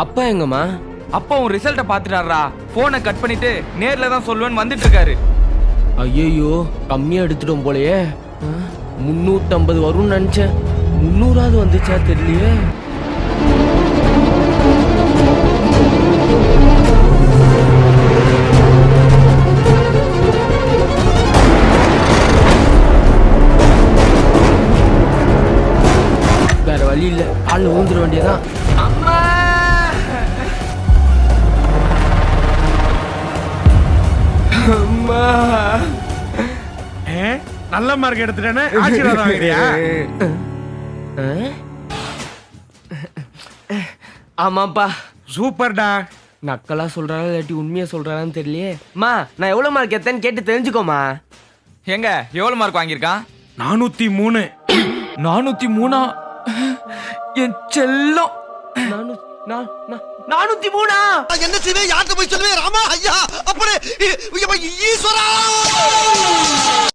அப்பா எங்கம்மா? அப்பா உன் ரிசல்ட்டை பார்த்துட்டாரா. போனை கட் பண்ணிட்டு நேர்ல தான் சொல்லுவேன்னு வந்துட்டு இருக்காரு. ஐயோ கம்மியா எடுத்துட்டோம் போலயே. 350 வரும்னு நினைச்சேன். 300ஆவது வந்துச்சா தெரியலையே. வேற வழி இல்ல, காலில் ஊந்துட வேண்டியதான். அம்மா அம்மா நல்ல மார்க் எடுத்துட்டேன்னு ஆசீர்வாதம் வாங்குறியா? ஆமாப்பா. சூப்பர்டா. நக்கலா சொல்றாரா இல்லாட்டி உண்மையா சொல்றாரான்னு தெரியலையே. மா நான் எவ்வளவு மார்க் எடுத்தேன்னு கேட்டு தெரிஞ்சுக்கோமா. எங்க எவ்வளவு மார்க் வாங்கியிருக்கான்? 403. 403? என் செல்லம். 403? என்ன செய்வே? யார்கிட்ட போய் சொல்லுவே? ராமா ஐயா அப்படி ஈஸ்வரா.